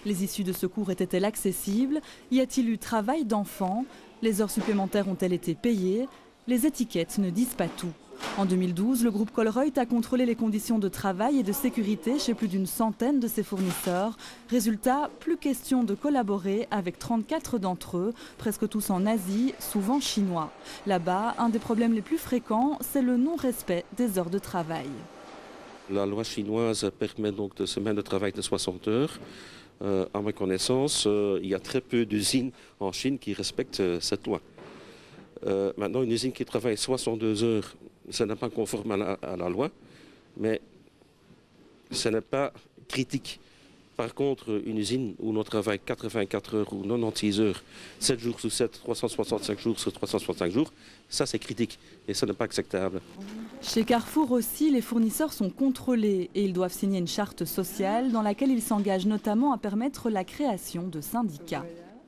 Les issues de secours étaient-elles accessibles? Y a-t-il eu travail d'enfants? Les heures supplémentaires ont-elles été payées? Les étiquettes ne disent pas tout. En 2012, le groupe Colruyt a contrôlé les conditions de travail et de sécurité chez plus d'une centaine de ses fournisseurs. Résultat, plus question de collaborer avec 34 d'entre eux, presque tous en Asie, souvent chinois. Là-bas, un des problèmes les plus fréquents, c'est le non-respect des heures de travail. La loi chinoise permet donc de semaine de travail de 60 heures. À ma connaissance, il y a très peu d'usines en Chine qui respectent cette loi. Maintenant, une usine qui travaille 62 heures, ce n'est pas conforme à la loi, mais ce n'est pas critique. Par contre, une usine où l'on travaille 84 heures ou 96 heures, 7 jours sur 7, 365 jours sur 365 jours, ça c'est critique et ce n'est pas acceptable. Chez Carrefour aussi, les fournisseurs sont contrôlés et ils doivent signer une charte sociale dans laquelle ils s'engagent notamment à permettre la création de syndicats.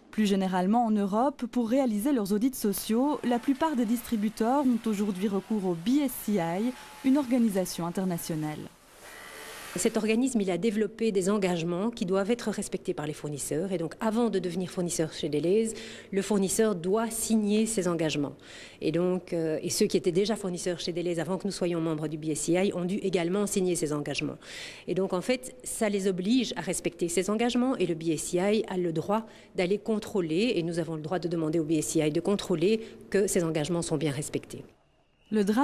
Plus généralement en Europe, pour réaliser leurs audits sociaux, la plupart des distributeurs ont aujourd'hui recours au BSCI, une organisation internationale. Cet organisme, il a développé des engagements qui doivent être respectés par les fournisseurs. Et donc, avant de devenir fournisseur chez Delhaize, le fournisseur doit signer ces engagements. Et donc, et ceux qui étaient déjà fournisseurs chez Delhaize avant que nous soyons membres du BSCI ont dû également signer ces engagements. Et donc, en fait, ça les oblige à respecter ces engagements. Et le BSCI a le droit d'aller contrôler, et nous avons le droit de demander au BSCI de contrôler que ces engagements sont bien respectés. Le drame